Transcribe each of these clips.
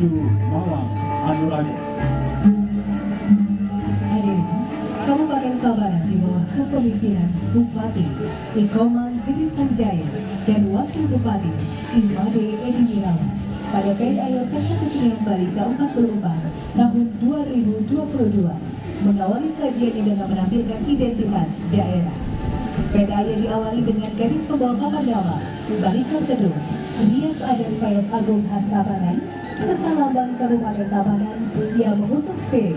Sadu Mawang Anurage. Hadirin, Kabupaten Tabanan di bawah kepemimpinan Bupati Ikoman Gede Sanjaya dan Wakil Bupati Imade Edi Wirawan pada PDAYO Pesta Kesenian Bali ke-44 tahun 2022 mengawali sajiannya dengan menampilkan identitas daerah. PDAYO diawali dengan gadis pembawa papandawa, barisan teduh, rias adat Payas Agung khas Tabanan, serta lambang Kabupaten Tabanan yang mengusung spirit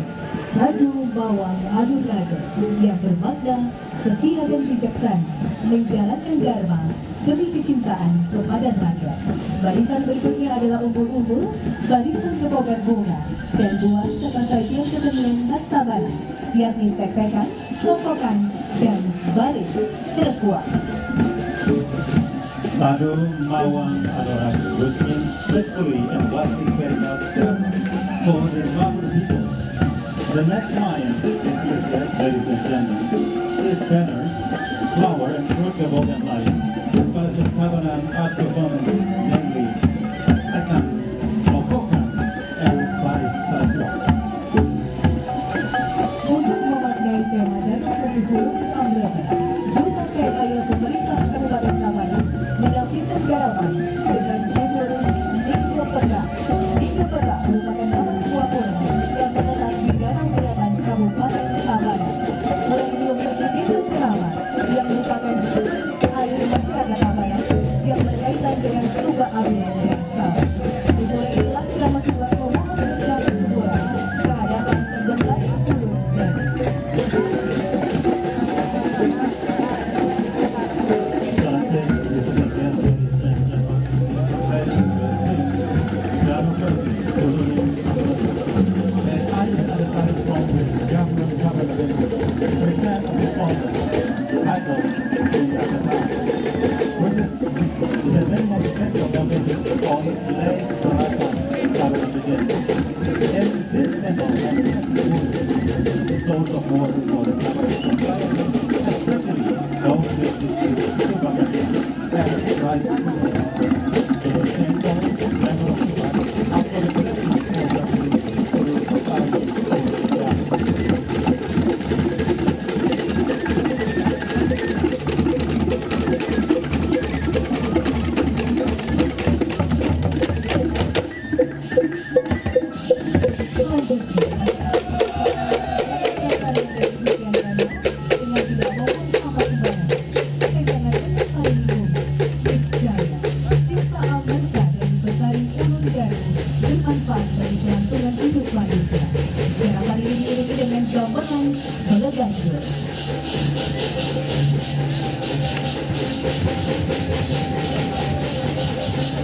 Sadu Mawang Anurage yang bermakna setia dan bijaksana menjalankan dharma demi kecintaan kepada rakyat. Barisan berikutnya adalah umbul-umbul, barisan kepogan bunga, dan buah serta sajian kesenian khas Tabanan, yakni tek-tekan, kelompokan, dan baris Cirebua. Sadu Mawang Anurage, which means faithfully and blessing carrying out dharma for the Mawang people. The next lion in this dress, ladies and gentlemen, is banner, flower, and fruit Gabongan lion. This was a Tabanan art performance, namely Tekan, Mokokan, and Baris Sadua. Untuk memaknai tema dan ketujuh Amrata, Duta PDAYO Pemerintah Kabupaten Tabanan menampilkan garapan dengan judul Minggu Perak. Minggu Perak merupakan nama sebuah pulau yang terletak di danau Beraman, Kabupaten Tabanan. Pulau ini memiliki desa Keramat yang merupakan sumber air masyarakat Tabanan yang berkaitan dengan Suba Abian dan Sal. Di pulau inilah drama sebuah pemohon dan kesuburan kehadapan terbengkalai hulu dan source of water for the Tabanan society, especially those with rice. At the same time, member of the after the bermanfaat bagi kelangsungan hidup manusia. Gerakan ini diiringi dengan gamelan Beleganjur.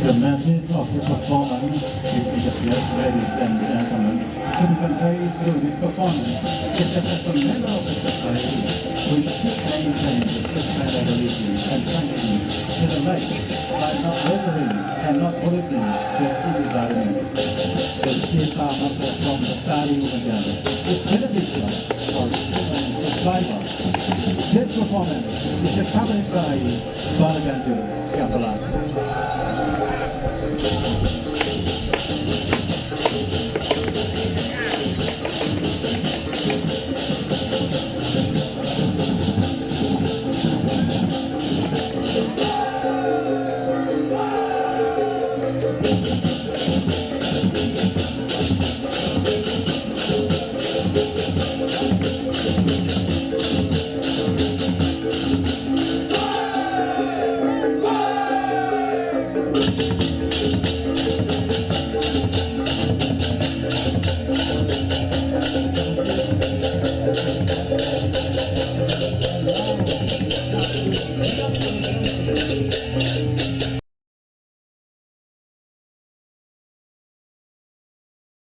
The message of the performance is just ladies and gentlemen, to be conveyed through this performance is that as a member of the society, we should maintain the sustainability and sanctity to the lake by not altering and not polluting their environment. The Kita must perform the Sari Ujana is beneficial for human survival. This performance is accompanied by Balaganjur Gamelan.